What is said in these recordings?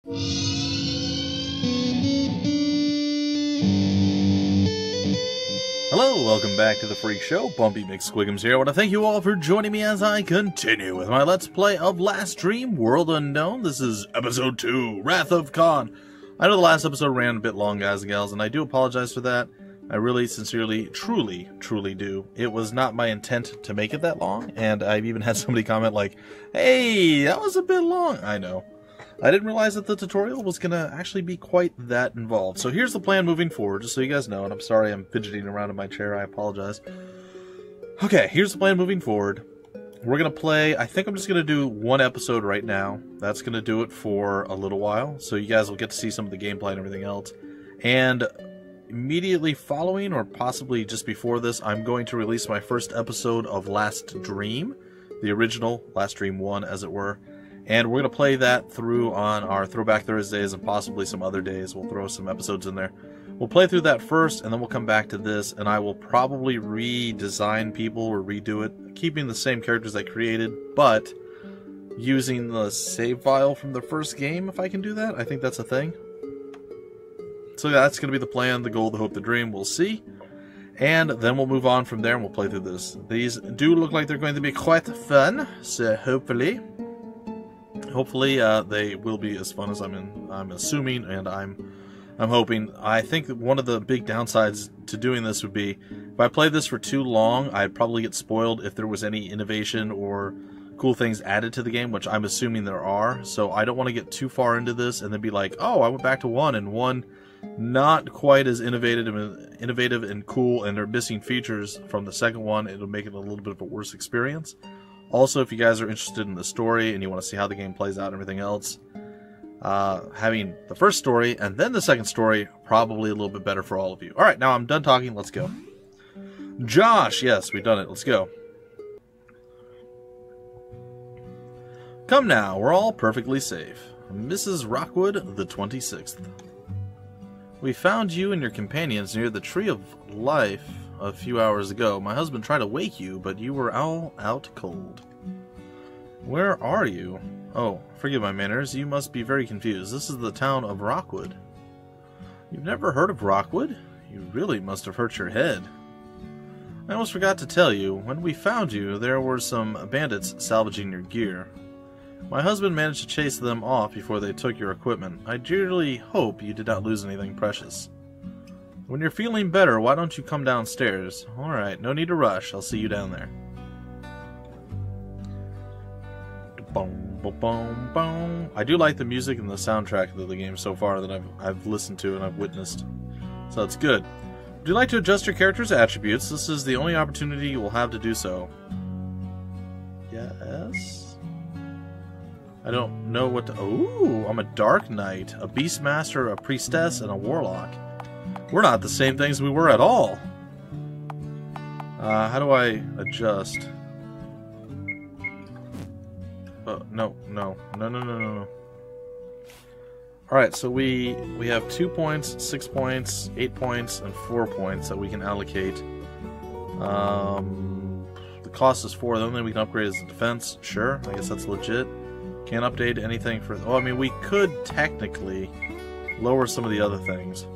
Hello, welcome back to the Freak Show. Bumpy McSquigums here. I want to thank you all for joining me as I continue with my Let's Play of Last Dream World Unknown. This is Episode 2, Wrath of Khan. I know the last episode ran a bit long, guys and gals, and I do apologize for that. I really, sincerely, truly do. It was not my intent to make it that long, and I've even had somebody comment like, hey, that was a bit long. I know. I didn't realize that the tutorial was going to actually be quite that involved. So here's the plan moving forward, just so you guys know, and I'm sorry I'm fidgeting around in my chair, I apologize. Okay, here's the plan moving forward. We're going to play, I think I'm just going to do one episode right now. That's going to do it for a little while, so you guys will get to see some of the gameplay and everything else. And immediately following, or possibly just before this, I'm going to release my first episode of Last Dream, the original Last Dream 1, as it were. And we're going to play that through on our Throwback Thursdays and possibly some other days. We'll throw some episodes in there. We'll play through that first, and then we'll come back to this, and I will probably redesign people or redo it, keeping the same characters I created, but using the save file from the first game, if I can do that. I think that's a thing. So that's going to be the plan, the goal, the hope, the dream. We'll see. And then we'll move on from there, and we'll play through this. These do look like they're going to be quite fun, so hopefully they will be as fun as I'm assuming, and I'm hoping. I think that one of the big downsides to doing this would be if I played this for too long, I'd probably get spoiled if there was any innovation or cool things added to the game, which I'm assuming there are. So I don't want to get too far into this and then be like, oh, I went back to 1 and 1 not quite as innovative and cool, and they're missing features from the second one. It'll make it a little bit of a worse experience. Also, if you guys are interested in the story and you want to see how the game plays out and everything else, having the first story and then the second story, probably a little bit better for all of you. Alright, now I'm done talking. Let's go. Josh! Yes, we've done it. Let's go. Come now, we're all perfectly safe. Mrs. Rockwood, the 26th. We found you and your companions near the Tree of Life a few hours ago. My husband tried to wake you, but you were all out cold. Where are you? Oh, forgive my manners. You must be very confused. This is the town of Rockwood. You've never heard of Rockwood? You really must have hurt your head. I almost forgot to tell you. When we found you, there were some bandits salvaging your gear. My husband managed to chase them off before they took your equipment. I dearly hope you did not lose anything precious. When you're feeling better, why don't you come downstairs? Alright, no need to rush. I'll see you down there. I do like the music and the soundtrack of the game so far that I've listened to and I've witnessed. So it's good. Would you like to adjust your character's attributes? This is the only opportunity you will have to do so. Yes? I don't know what to... Ooh, I'm a Dark Knight, a Beastmaster, a Priestess, and a Warlock. We're not the same things we were at all. How do I adjust? No. Alright, so we have 2 points, 6 points, 8 points, and 4 points that we can allocate. The cost is 4, the only thing we can upgrade is the defense. Sure, I guess that's legit. Can't update anything for... Oh, I mean, we could technically lower some of the other things.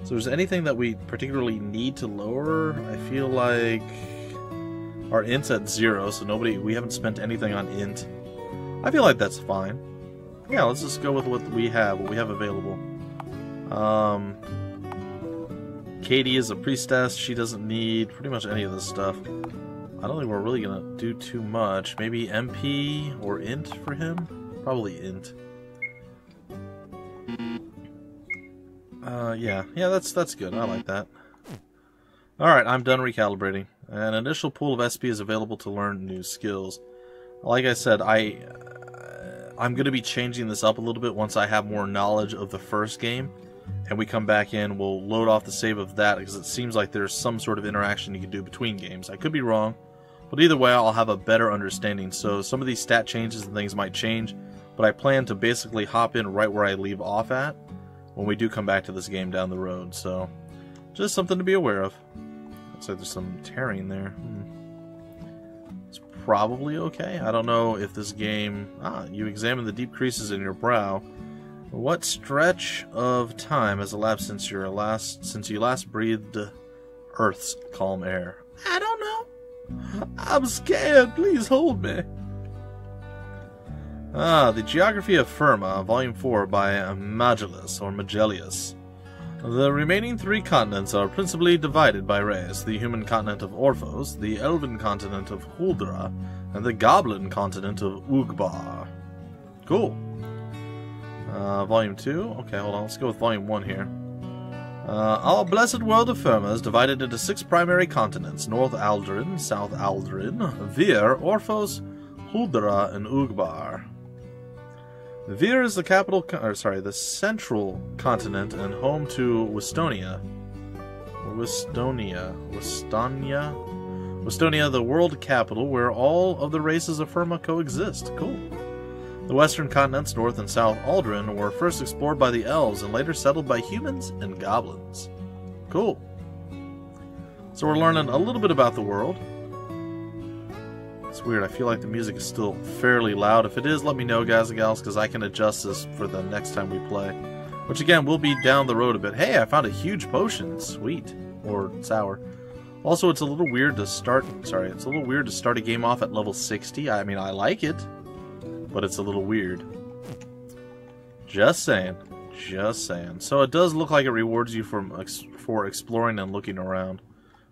So if there's anything that we particularly need to lower, I feel like our int's at 0, so we haven't spent anything on int. I feel like that's fine. Yeah, let's just go with what we have available. Katie is a priestess. She doesn't need pretty much any of this stuff. I don't think we're really gonna do too much. Maybe MP or int for him? Probably int. Yeah, that's good. I like that. Alright, I'm done recalibrating. An initial pool of SP is available to learn new skills. Like I said, I'm going to be changing this up a little bit once I have more knowledge of the first game. And we come back in, we'll load off the save of that, because it seems like there's some sort of interaction you can do between games. I could be wrong, but either way I'll have a better understanding. So some of these stat changes and things might change, but I plan to basically hop in right where I leave off at when we do come back to this game down the road. So just something to be aware of. Looks like there's some tearing there. It's probably okay. I don't know if this game... you examine the deep creases in your brow. What stretch of time has elapsed since you last breathed Earth's calm air? I don't know. I'm scared. Please hold me. The Geography of Firma, Volume 4 by Magellius. The remaining 3 continents are principally divided by race: the human continent of Orphos, the elven continent of Huldra, and the goblin continent of Ugbar. Cool. Volume 2? Okay, hold on, let's go with Volume 1 here. Our blessed world of Firma is divided into 6 primary continents: North Aldrin, South Aldrin, Vir, Orphos, Huldra, and Ugbar. Vir is the the central continent and home to Westonia, the world capital where all of the races of Firma coexist. Cool. The western continents, North and South Aldrin, were first explored by the elves and later settled by humans and goblins. Cool. So we're learning a little bit about the world. It's weird, I feel like the music is still fairly loud. If it is, let me know, guys and gals, because I can adjust this for the next time we play. Which, again, will be down the road a bit. Hey, I found a huge potion. Sweet. Or sour. Also, it's a little weird to start... Sorry, it's a little weird to start a game off at level 60. I mean, I like it, but it's a little weird. Just saying. Just saying. So it does look like it rewards you for exploring and looking around,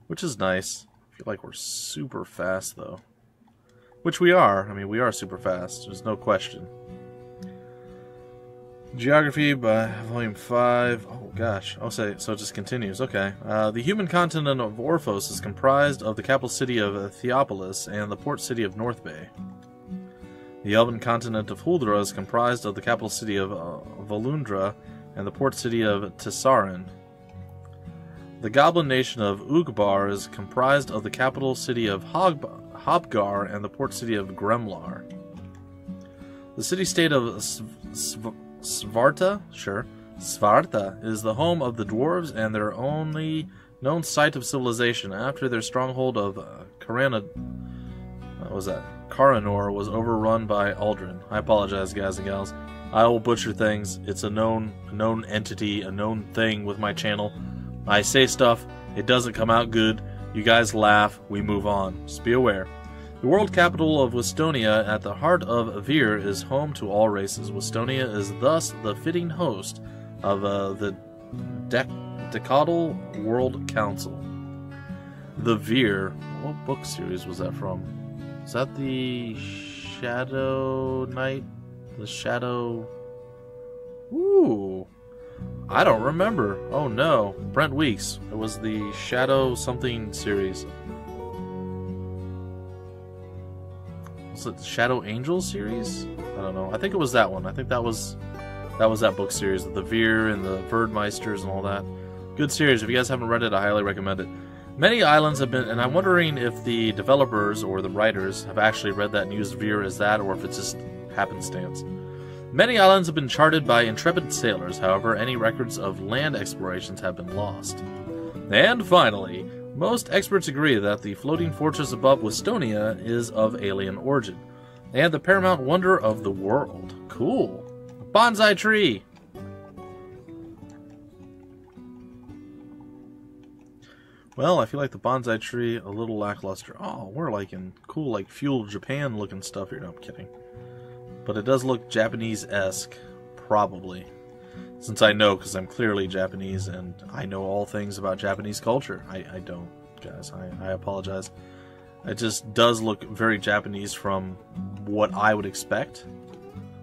which is nice. I feel like we're super fast, though. Which we are. I mean, we are super fast. There's no question. Geography by Volume 5. Oh, gosh. Oh, so it just continues. Okay. The human continent of Orphos is comprised of the capital city of Theopolis and the port city of North Bay. The elven continent of Huldra is comprised of the capital city of Volundra and the port city of Tessarin. The goblin nation of Ugbar is comprised of the capital city of Hobgar and the port city of Gremlar. The city-state of Svarta is the home of the dwarves and their only known site of civilization after their stronghold of Karanor was overrun by Aldrin. I apologize, guys and gals. I will butcher things. It's a known entity, a known thing with my channel. I say stuff, it doesn't come out good. You guys laugh, we move on. Just be aware. The world capital of Westonia, at the heart of Vir, is home to all races. Westonia is thus the fitting host of the Decadal World Council. The Vir. What book series was that from? Is that the Shadow Knight? The Shadow... Ooh. I don't remember. Oh no. Brent Weeks. It was the Shadow something series. Was it the Shadow Angel series? I don't know. I think it was that one. I think that was that book series of the Vir and the Verdmeisters and all that. Good series. If you guys haven't read it, I highly recommend it. Many islands have been, and I'm wondering if the developers or the writers have actually read that and used Vir as that, or if it's just happenstance. Many islands have been charted by intrepid sailors, however, any records of land explorations have been lost. And finally, most experts agree that the floating fortress above Westonia is of alien origin, and the paramount wonder of the world. Cool. Bonsai tree! Well, I feel like the bonsai tree a little lackluster. Oh, we're like in cool, like feudal Japan looking stuff here. No, I'm kidding. But it does look Japanese-esque, probably. Since I know, because I'm clearly Japanese, and I know all things about Japanese culture. I don't, guys. I apologize. It just does look very Japanese from what I would expect.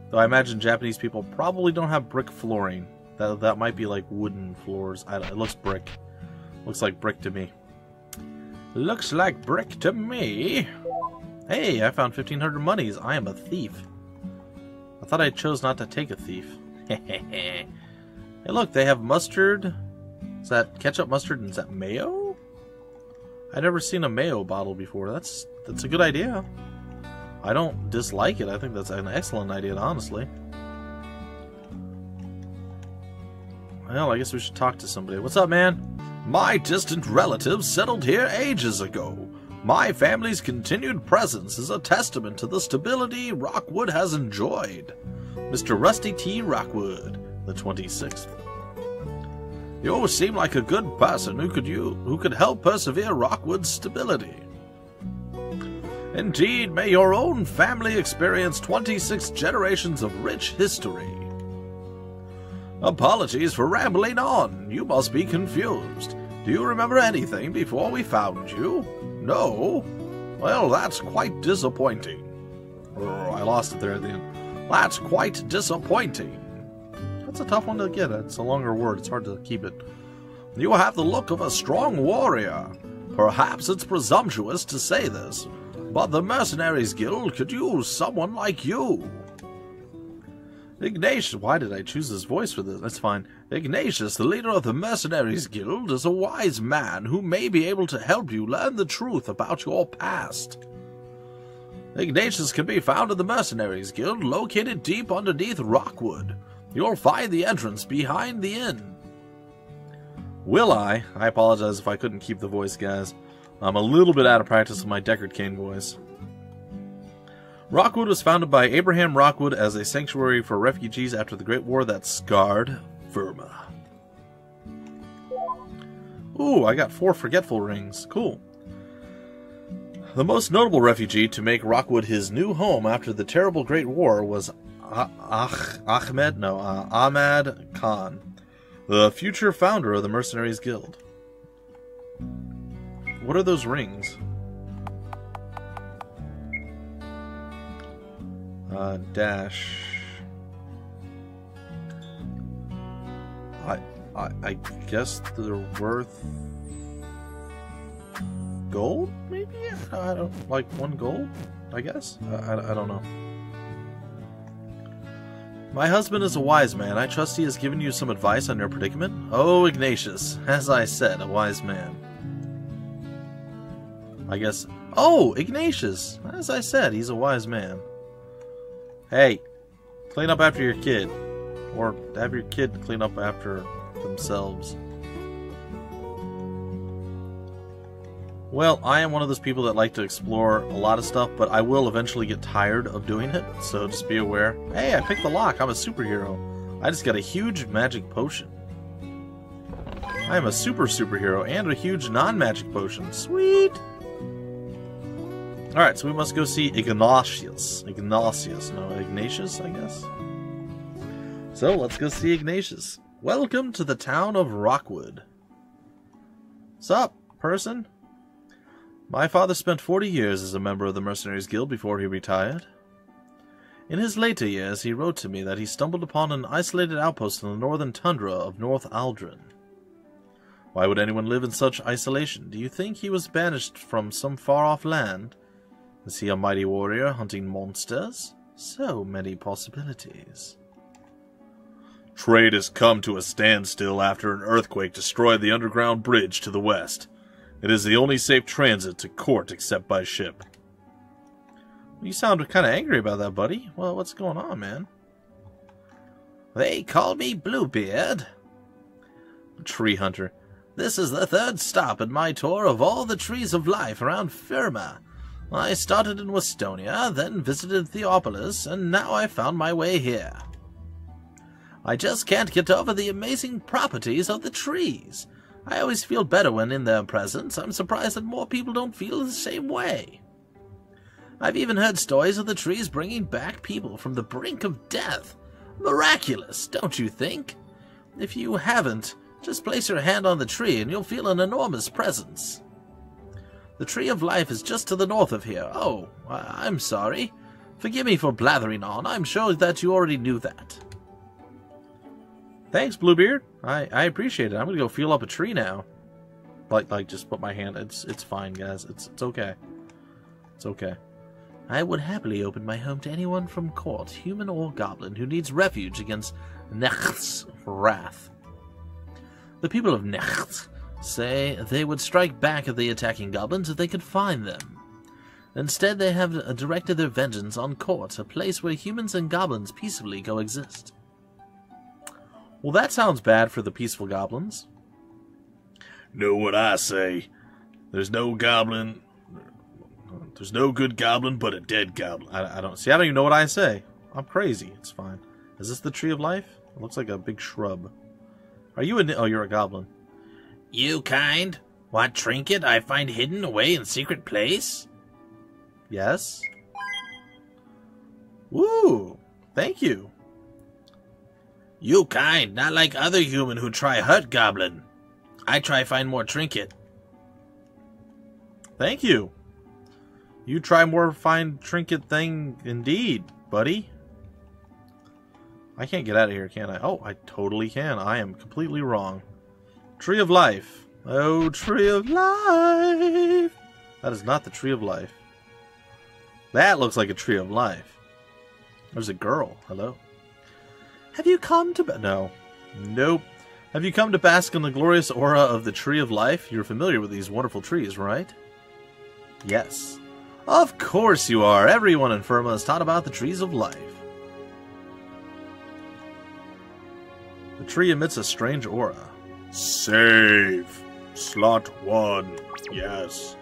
Though I imagine Japanese people probably don't have brick flooring. That might be like wooden floors. It looks brick. Looks like brick to me. Looks like brick to me. Hey, I found 1,500 monies. I am a thief. I thought I chose not to take a thief. Hey, look, they have mustard. Is that ketchup, mustard, and is that mayo? I've never seen a mayo bottle before. That's a good idea. I don't dislike it. I think that's an excellent idea, honestly. Well, I guess we should talk to somebody. What's up, man? My distant relatives settled here ages ago. My family's continued presence is a testament to the stability Rockwood has enjoyed. Mr. Rusty T. Rockwood, the 26th. You seem like a good person who could help persevere Rockwood's stability. Indeed, may your own family experience 26 generations of rich history. Apologies for rambling on. You must be confused. Do you remember anything before we found you? No? Well, that's quite disappointing. Oh, I lost it there at the end. That's quite disappointing. That's a tough one to get. It's a longer word. It's hard to keep it. You have the look of a strong warrior. Perhaps it's presumptuous to say this, but the Mercenaries Guild could use someone like you. Ignatius, why did I choose this voice for this? That's fine. Ignatius, the leader of the Mercenaries Guild, is a wise man who may be able to help you learn the truth about your past. Ignatius can be found in the Mercenaries Guild, located deep underneath Rockwood. You'll find the entrance behind the inn. Will I? I apologize if I couldn't keep the voice, guys. I'm a little bit out of practice with my Deckard Cain voice. Rockwood was founded by Abraham Rockwood as a sanctuary for refugees after the Great War that scarred Firma. Ooh, I got 4 forgetful rings. Cool. The most notable refugee to make Rockwood his new home after the terrible Great War was Ahmad Khan, the future founder of the Mercenaries Guild. What are those rings? Dash. I guess they're worth gold, maybe? I don't, like 1 gold, I guess? I don't know. My husband is a wise man. I trust he has given you some advice on your predicament. Oh, Ignatius, as I said, a wise man. I guess... Oh, Ignatius! As I said, he's a wise man. Hey, clean up after your kid. Or have your kid clean up after themselves. Well, I am one of those people that like to explore a lot of stuff, but I will eventually get tired of doing it, so just be aware. Hey, I picked the lock. I'm a superhero. I just got a huge magic potion. I am a superhero and a huge non-magic potion. Sweet! Alright, so we must go see Ignatius. No, Ignatius, I guess? So, let's go see Ignatius. Welcome to the town of Rockwood. Sup, person? My father spent 40 years as a member of the Mercenaries Guild before he retired. In his later years, he wrote to me that he stumbled upon an isolated outpost in the northern tundra of North Aldrin. Why would anyone live in such isolation? Do you think he was banished from some far-off land? Is he a mighty warrior hunting monsters? So many possibilities. Trade has come to a standstill after an earthquake destroyed the underground bridge to the west. It is the only safe transit to court except by ship. You sound kind of angry about that, buddy. Well, what's going on, man? They call me Bluebeard. Tree hunter. This is the 3rd stop in my tour of all the trees of life around Firma. I started in Westonia, then visited Theopolis, and now I found my way here. I just can't get over the amazing properties of the trees. I always feel better when in their presence. I'm surprised that more people don't feel the same way. I've even heard stories of the trees bringing back people from the brink of death. Miraculous, don't you think? If you haven't, just place your hand on the tree and you'll feel an enormous presence. The Tree of Life is just to the north of here. Oh, I'm sorry. Forgive me for blathering on. I'm sure that you already knew that. Thanks, Bluebeard. I appreciate it. I'm gonna go feel up a tree now. Like just put my hand. It's fine, guys. It's okay. It's okay. I would happily open my home to anyone from court, human or goblin, who needs refuge against Necht's wrath. The people of Necht say they would strike back at the attacking goblins if they could find them. Instead, they have directed their vengeance on court, a place where humans and goblins peacefully coexist. Well, that sounds bad for the peaceful goblins. Know what I say. There's no goblin. There's no good goblin but a dead goblin. I don't even know what I say. I'm crazy. It's fine. Is this the Tree of Life? It looks like a big shrub. Are you a... Oh, you're a goblin. You kind? Want trinket I find hidden away in secret place? Yes. Woo! Thank you. You kind, not like other human who try hurt goblin. I try find more trinket. Thank you. You try more find trinket thing indeed, buddy. I can't get out of here, can I? Oh, I totally can. I am completely wrong. Tree of Life. Oh, Tree of Life. That is not the Tree of Life. That looks like a Tree of Life. There's a girl. Hello. Have you come to... No. Nope. Have you come to bask in the glorious aura of the Tree of Life? You're familiar with these wonderful trees, right? Yes. Of course you are. Everyone in Firma is taught about the trees of life. The tree emits a strange aura. Save. Slot 1. Yes.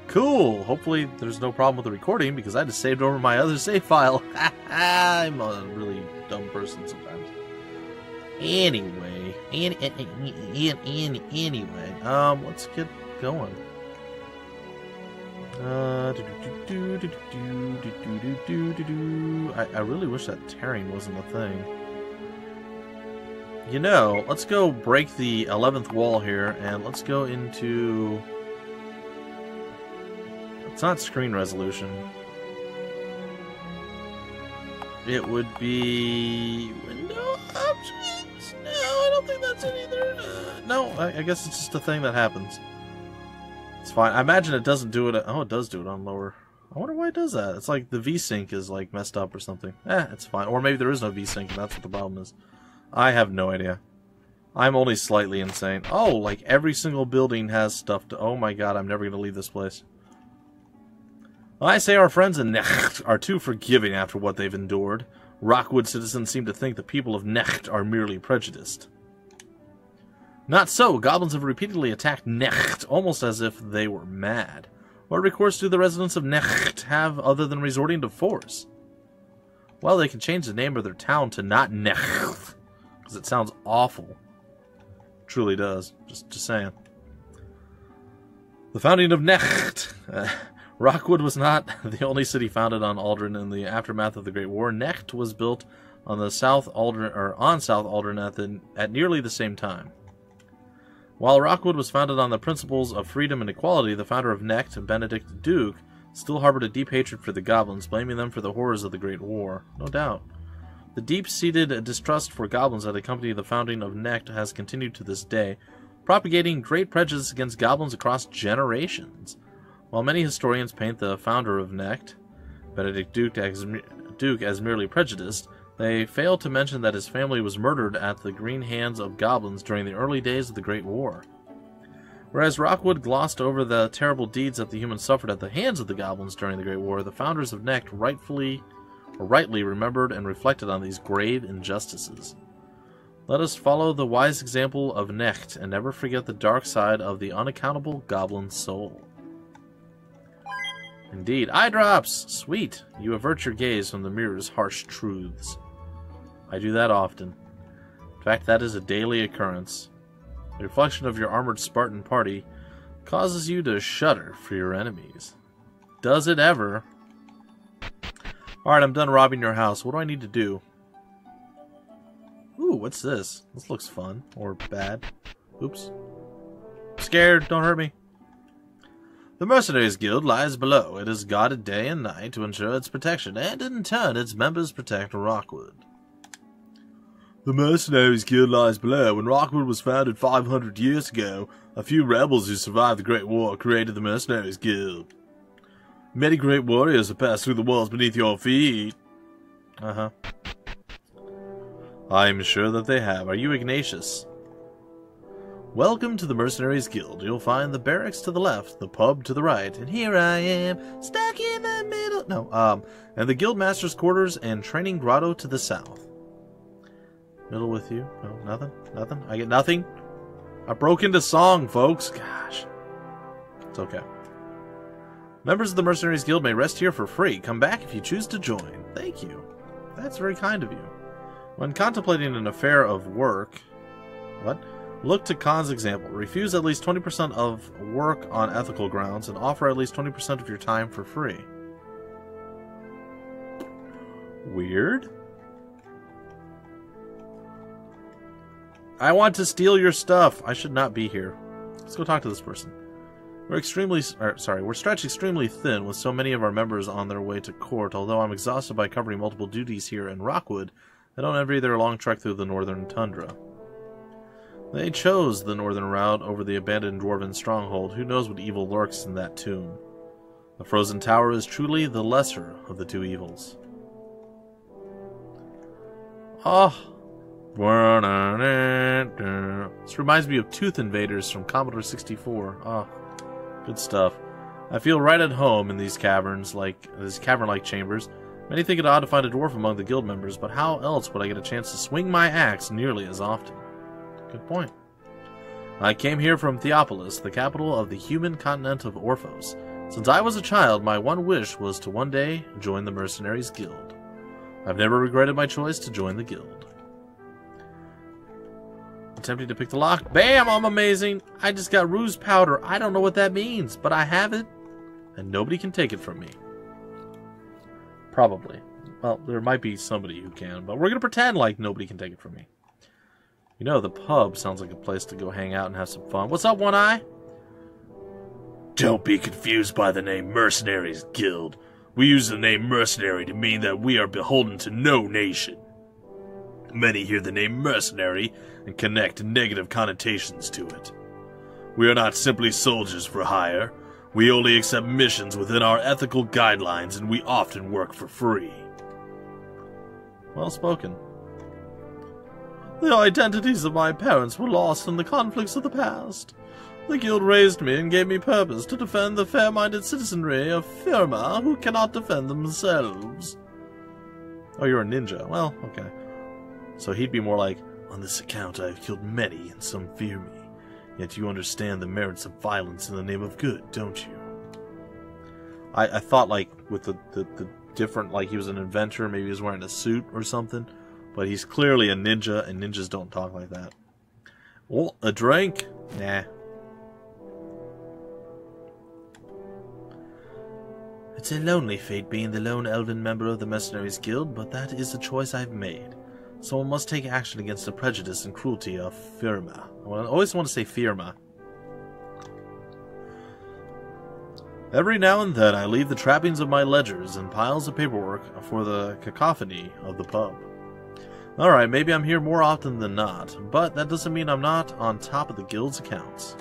Cool. Hopefully there's no problem with the recording because I just saved over my other save file. I'm a really dumb person sometimes. Anyway. Anyway. Let's get going. I really wish that tearing wasn't a thing. You know, let's go break the 11th wall here, and let's go into... It's not screen resolution. It would be... Window options? No, I don't think that's it either. No, I guess it's just a thing that happens. It's fine. I imagine it doesn't do it... Oh, it does do it on lower. I wonder why it does that. It's like the VSync is like messed up or something. It's fine. Or maybe there is no VSync and that's what the problem is. I have no idea. I'm only slightly insane. Oh, like every single building has stuff to... Oh my god, I'm never going to leave this place. I say our friends in Necht are too forgiving after what they've endured. Rockwood citizens seem to think the people of Necht are merely prejudiced. Not so. Goblins have repeatedly attacked Necht, almost as if they were mad. What recourse do the residents of Necht have other than resorting to force? Well, they can change the name of their town to not Necht, because it sounds awful. Truly does. Just saying. The founding of Necht. Rockwood was not the only city founded on Aldrin in the aftermath of the Great War. Necht was built on the South Aldrin at nearly the same time. While Rockwood was founded on the principles of freedom and equality, the founder of Necht, Benedict Duke, still harbored a deep hatred for the goblins, blaming them for the horrors of the Great War. No doubt. The deep-seated distrust for goblins that accompanied the founding of Necht has continued to this day, propagating great prejudice against goblins across generations. While many historians paint the founder of Necht, Benedict Duke, as merely prejudiced, they fail to mention that his family was murdered at the green hands of goblins during the early days of the Great War. Whereas Rockwood glossed over the terrible deeds that the humans suffered at the hands of the goblins during the Great War, the founders of Necht rightly remembered and reflected on these grave injustices. Let us follow the wise example of Necht and never forget the dark side of the unaccountable goblin soul. Indeed. Eye drops! Sweet. You avert your gaze from the mirror's harsh truths. I do that often. In fact, that is a daily occurrence. The reflection of your armored Spartan party causes you to shudder for your enemies. Does it ever? Alright, I'm done robbing your house. What do I need to do? Ooh, what's this? This looks fun. Or bad. Oops. I'm scared. Don't hurt me. The Mercenaries Guild lies below. It is guarded day and night to ensure its protection, and in turn its members protect Rockwood. The Mercenaries Guild lies below. When Rockwood was founded 500 years ago, a few rebels who survived the Great War created the Mercenaries Guild. Many great warriors have passed through the walls beneath your feet. Uh-huh. I am sure that they have. Are you Ignatius? Welcome to the Mercenaries Guild. You'll find the barracks to the left, the pub to the right, and here I am, stuck in the middle. No, and the Guildmaster's quarters and training grotto to the south. Middle with you? No, nothing? Nothing? I get nothing? I broke into song, folks. Gosh. It's okay. Members of the Mercenaries Guild may rest here for free. Come back if you choose to join. Thank you. That's very kind of you. When contemplating an affair of work... What? Look to Khan's example. Refuse at least 20% of work on ethical grounds and offer at least 20% of your time for free. Weird. I want to steal your stuff. I should not be here. Let's go talk to this person. We're stretched extremely thin with so many of our members on their way to court. Although I'm exhausted by covering multiple duties here in Rockwood, I don't envy their long trek through the northern tundra. They chose the northern route over the abandoned dwarven stronghold. Who knows what evil lurks in that tomb? The frozen tower is truly the lesser of the two evils. Oh. This reminds me of Tooth Invaders from Commodore 64. Oh, good stuff. I feel right at home in these caverns, these cavern-like chambers. Many think it odd to find a dwarf among the guild members, but how else would I get a chance to swing my axe nearly as often? Good point. I came here from Theopolis, the capital of the human continent of Orphos. Since I was a child, my one wish was to one day join the Mercenaries Guild. I've never regretted my choice to join the guild. Attempting to pick the lock. Bam! I'm amazing! I just got ruse powder. I don't know what that means, but I have it, and nobody can take it from me. Probably. Well, there might be somebody who can, but we're going to pretend like nobody can take it from me. You know, the pub sounds like a place to go hang out and have some fun. What's up, One Eye? Don't be confused by the name Mercenaries Guild. We use the name mercenary to mean that we are beholden to no nation. Many hear the name mercenary and connect negative connotations to it. We are not simply soldiers for hire. We only accept missions within our ethical guidelines, and we often work for free. Well spoken. The identities of my parents were lost in the conflicts of the past. The guild raised me and gave me purpose to defend the fair-minded citizenry of Firma who cannot defend themselves. Oh, you're a ninja. Well, okay. So he'd be more like, on this account I have killed many and some fear me. Yet you understand the merits of violence in the name of good, don't you? I thought like with the different, like he was an inventor, maybe he was wearing a suit or something. But he's clearly a ninja, and ninjas don't talk like that. Oh, a drink? Nah. It's a lonely fate being the lone elven member of the Mercenaries Guild, but that is the choice I've made. Someone must take action against the prejudice and cruelty of Firma. I always want to say Firma. Every now and then I leave the trappings of my ledgers and piles of paperwork for the cacophony of the pub. Alright, maybe I'm here more often than not, but that doesn't mean I'm not on top of the guild's accounts.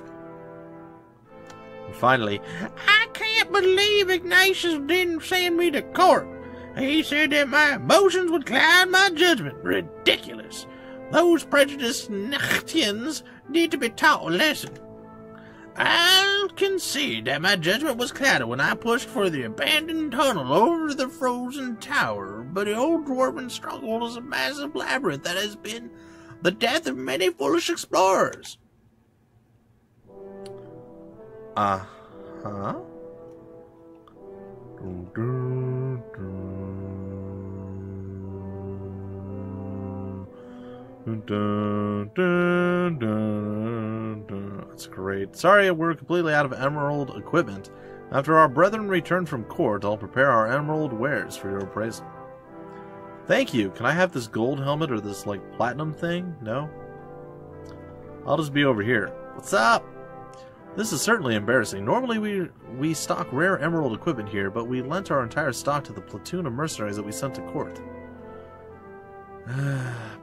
And finally, I can't believe Ignatius didn't send me to court. He said that my emotions would cloud my judgment. Ridiculous. Those prejudiced Nachtians need to be taught a lesson. I'll concede that my judgment was clouded when I pushed for the abandoned tunnel over the frozen tower, but the old dwarven stronghold is a massive labyrinth that has been the death of many foolish explorers. Uh-huh. That's great. Sorry, we're completely out of emerald equipment. After our brethren return from court, I'll prepare our emerald wares for your appraisal. Thank you. Can I have this gold helmet or this, like, platinum thing? No? I'll just be over here. What's up? This is certainly embarrassing. Normally we stock rare emerald equipment here, but we lent our entire stock to the platoon of mercenaries that we sent to court.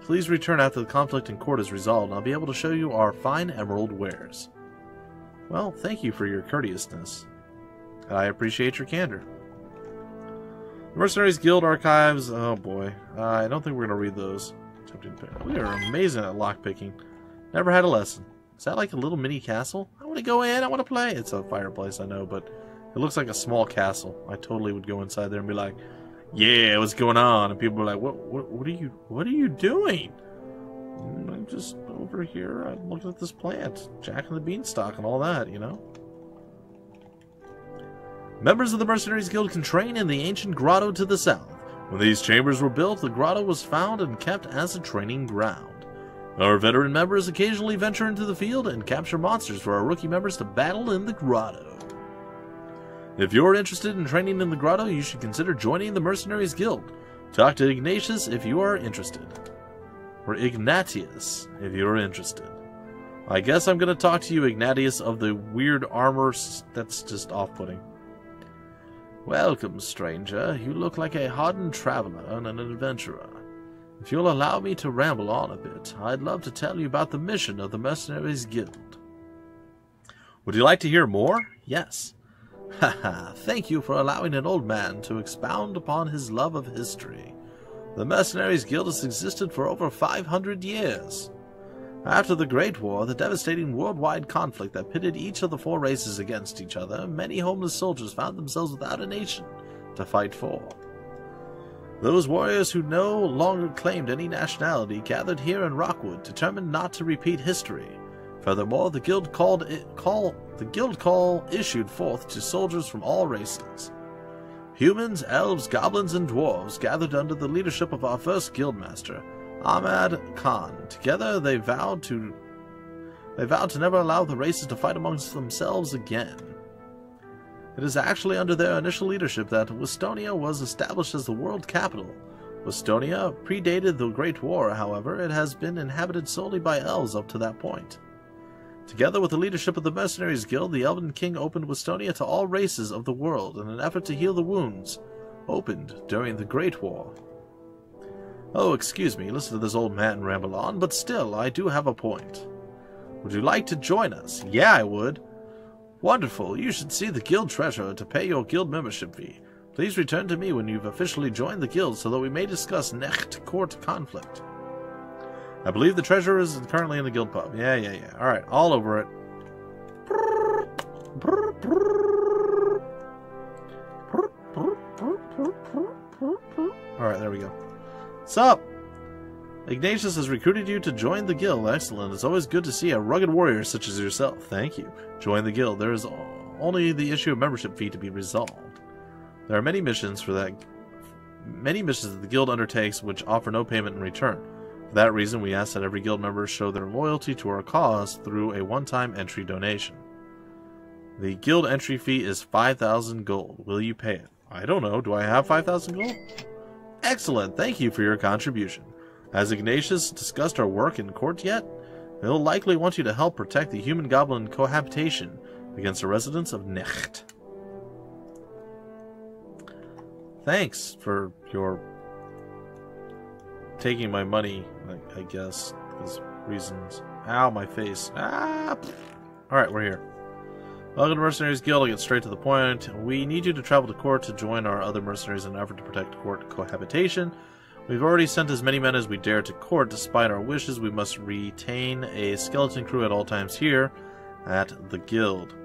Please return after the conflict in court is resolved, and I'll be able to show you our fine emerald wares. Well, thank you for your courteousness. I appreciate your candor. The Mercenaries Guild archives. Oh boy. I don't think we're going to read those. We are amazing at lockpicking. Never had a lesson. Is that like a little mini castle? I want to go in. I want to play. It's a fireplace, I know, but it looks like a small castle. I totally would go inside there and be like, yeah, what's going on? And people are like, what are you doing? I'm just over here. I'm looking at this plant, Jack and the Beanstalk and all that, you know? Members of the Mercenaries Guild can train in the ancient grotto to the south. When these chambers were built, the grotto was found and kept as a training ground. Our veteran members occasionally venture into the field and capture monsters for our rookie members to battle in the grotto. If you're interested in training in the grotto, you should consider joining the Mercenaries Guild. Talk to Ignatius if you are interested. Or Ignatius if you are interested. I guess I'm going to talk to you, Ignatius, of the weird armor that's just off-putting. Welcome, stranger. You look like a hardened traveler and an adventurer. If you'll allow me to ramble on a bit, I'd love to tell you about the mission of the Mercenaries Guild. Would you like to hear more? Yes. Haha, thank you for allowing an old man to expound upon his love of history. The Mercenaries Guild has existed for over 500 years. After the Great War, the devastating worldwide conflict that pitted each of the 4 races against each other, many homeless soldiers found themselves without a nation to fight for. Those warriors who no longer claimed any nationality gathered here in Rockwood, determined not to repeat history. Furthermore, the guild call issued forth to soldiers from all races. Humans, elves, goblins, and dwarves gathered under the leadership of our first guildmaster, Ahmad Khan. Together they vowed to never allow the races to fight amongst themselves again. It is actually under their initial leadership that Westonia was established as the world capital. Westonia predated the Great War, however. It has been inhabited solely by elves up to that point. Together with the leadership of the Mercenaries Guild, the Elven King opened Westonia to all races of the world in an effort to heal the wounds opened during the Great War. Oh, excuse me, listen to this old man ramble on, but still, I do have a point. Would you like to join us? Yeah, I would. Wonderful, you should see the guild treasurer to pay your guild membership fee. Please return to me when you've officially joined the guild so that we may discuss next court conflict. I believe the treasurer is currently in the guild pub. Yeah. Alright, all over it. Alright, there we go. What's up? Ignatius has recruited you to join the guild. Excellent. It's always good to see a rugged warrior such as yourself. Thank you. Join the guild. There is only the issue of membership fee to be resolved. There are many missions that the guild undertakes which offer no payment in return. For that reason, we ask that every guild member show their loyalty to our cause through a one-time entry donation. The guild entry fee is 5,000 gold. Will you pay it? I don't know. Do I have 5,000 gold? Excellent. Thank you for your contribution. Has Ignatius discussed our work in court yet? He'll likely want you to help protect the human-goblin cohabitation against the residents of Necht. Thanks for your taking my money, I guess, because reasons. Ow, my face. Ah! Alright, we're here. Welcome to Mercenaries Guild. I'll get straight to the point. We need you to travel to court to join our other mercenaries in an effort to protect court cohabitation. We've already sent as many men as we dare to court. Despite our wishes, we must retain a skeleton crew at all times here at the guild.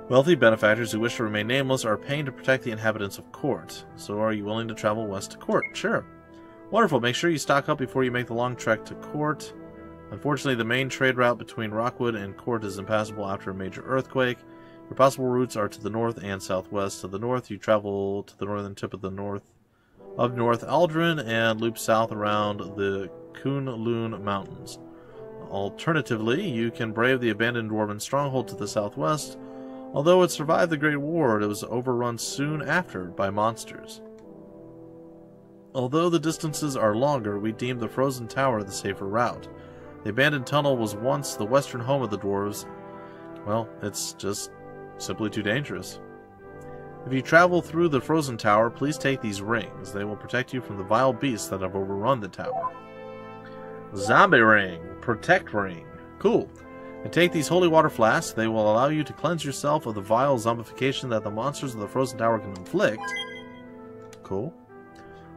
Wealthy benefactors who wish to remain nameless are paying to protect the inhabitants of court. So are you willing to travel west to court? Sure. Wonderful. Make sure you stock up before you make the long trek to court. Unfortunately, the main trade route between Rockwood and court is impassable after a major earthquake. Your possible routes are to the north and southwest. To the north, you travel to the northern tip of North Aldrin and loop south around the Kunlun Mountains. Alternatively, you can brave the abandoned dwarven stronghold to the southwest. Although it survived the Great War, it was overrun soon after by monsters. Although the distances are longer, we deem the Frozen Tower the safer route. The abandoned tunnel was once the western home of the dwarves. Well, it's just simply too dangerous. If you travel through the Frozen Tower, please take these rings. They will protect you from the vile beasts that have overrun the tower. Zombie ring. Protect ring. Cool. And take these holy water flasks. They will allow you to cleanse yourself of the vile zombification that the monsters of the Frozen Tower can inflict. Cool.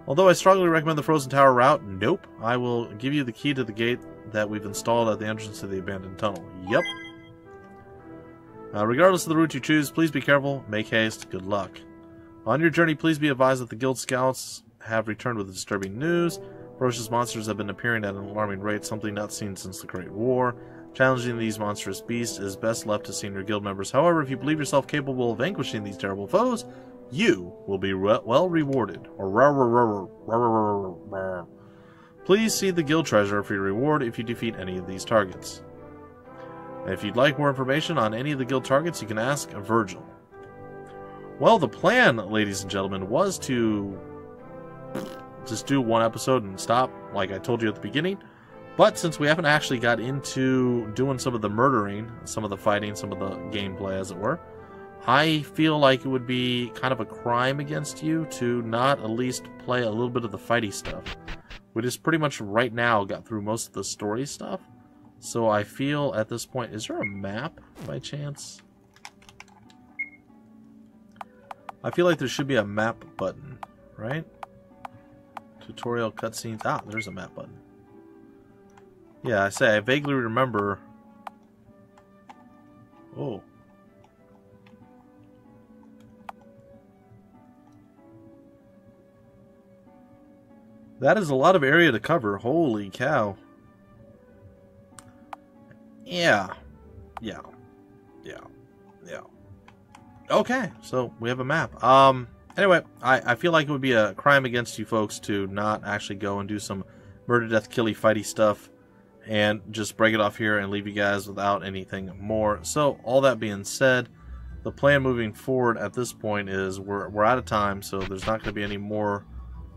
Although I strongly recommend the Frozen Tower route, nope. I will give you the key to the gate that we've installed at the entrance to the abandoned tunnel. Yep. Regardless of the route you choose, please be careful, make haste, good luck. On your journey, please be advised that the guild scouts have returned with disturbing news. Ferocious monsters have been appearing at an alarming rate, something not seen since the Great War. Challenging these monstrous beasts is best left to senior guild members. However, if you believe yourself capable of vanquishing these terrible foes, you will be well rewarded. Please see the guild treasurer for your reward if you defeat any of these targets. And if you'd like more information on any of the guild targets, you can ask Virgil. Well, the plan, ladies and gentlemen, was to just do one episode and stop, like I told you at the beginning. But since we haven't actually got into doing some of the murdering, some of the fighting, some of the gameplay, as it were, I feel like it would be kind of a crime against you to not at least play a little bit of the fighty stuff. We just pretty much right now got through most of the story stuff. So I feel at this point, is there a map by chance? I feel like there should be a map button, right? Tutorial cutscenes. Ah, there's a map button. Yeah, I vaguely remember. Oh. That is a lot of area to cover. Holy cow. Yeah. Okay, so we have a map. Anyway, I feel like it would be a crime against you folks to not actually go and do some murder, death, killy, fighty stuff and just break it off here and leave you guys without anything more. So, all that being said, the plan moving forward at this point is we're out of time, so there's not going to be any more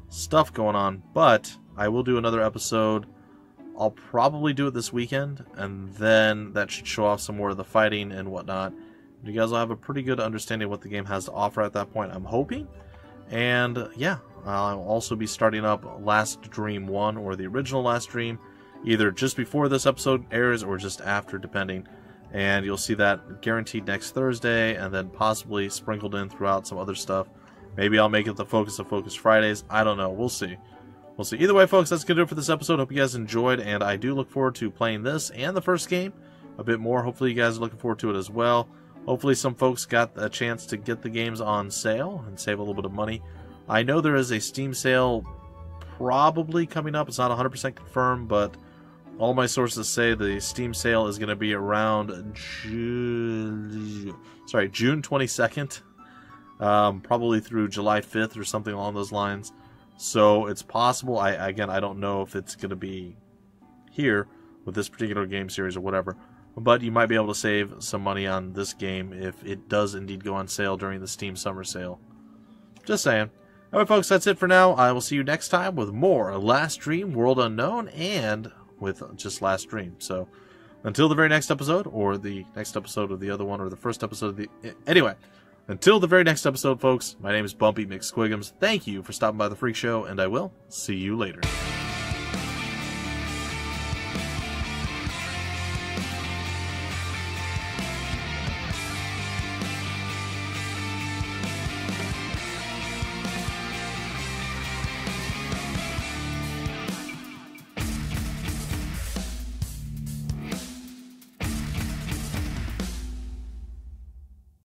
stuff going on, but I will do another episode. I'll probably do it this weekend, and then that should show off some more of the fighting and whatnot. You guys will have a pretty good understanding of what the game has to offer at that point, I'm hoping. And yeah, I'll also be starting up Last Dream 1, or the original Last Dream, either just before this episode airs or just after, depending. And you'll see that guaranteed next Thursday, and then possibly sprinkled in throughout some other stuff. Maybe I'll make it the focus of Focus Fridays. I don't know. We'll see. We'll see. Either way, folks, that's going to do it for this episode. Hope you guys enjoyed, and I do look forward to playing this and the first game a bit more. Hopefully you guys are looking forward to it as well. Hopefully some folks got a chance to get the games on sale and save a little bit of money. I know there is a Steam sale probably coming up. It's not 100% confirmed, but all my sources say the Steam sale is going to be around June 22nd. Probably through July 5th or something along those lines. So it's possible. I don't know if it's going to be here with this particular game series or whatever. But you might be able to save some money on this game if it does indeed go on sale during the Steam Summer Sale. Just saying. Alright folks, that's it for now. I will see you next time with more Last Dream World Unknown and with just Last Dream. So until the very next episode, or the next episode of the other one, or the first episode of the... Anyway, until the very next episode, folks, my name is Bumpy McSquigums. Thank you for stopping by the Freak Show, and I will see you later.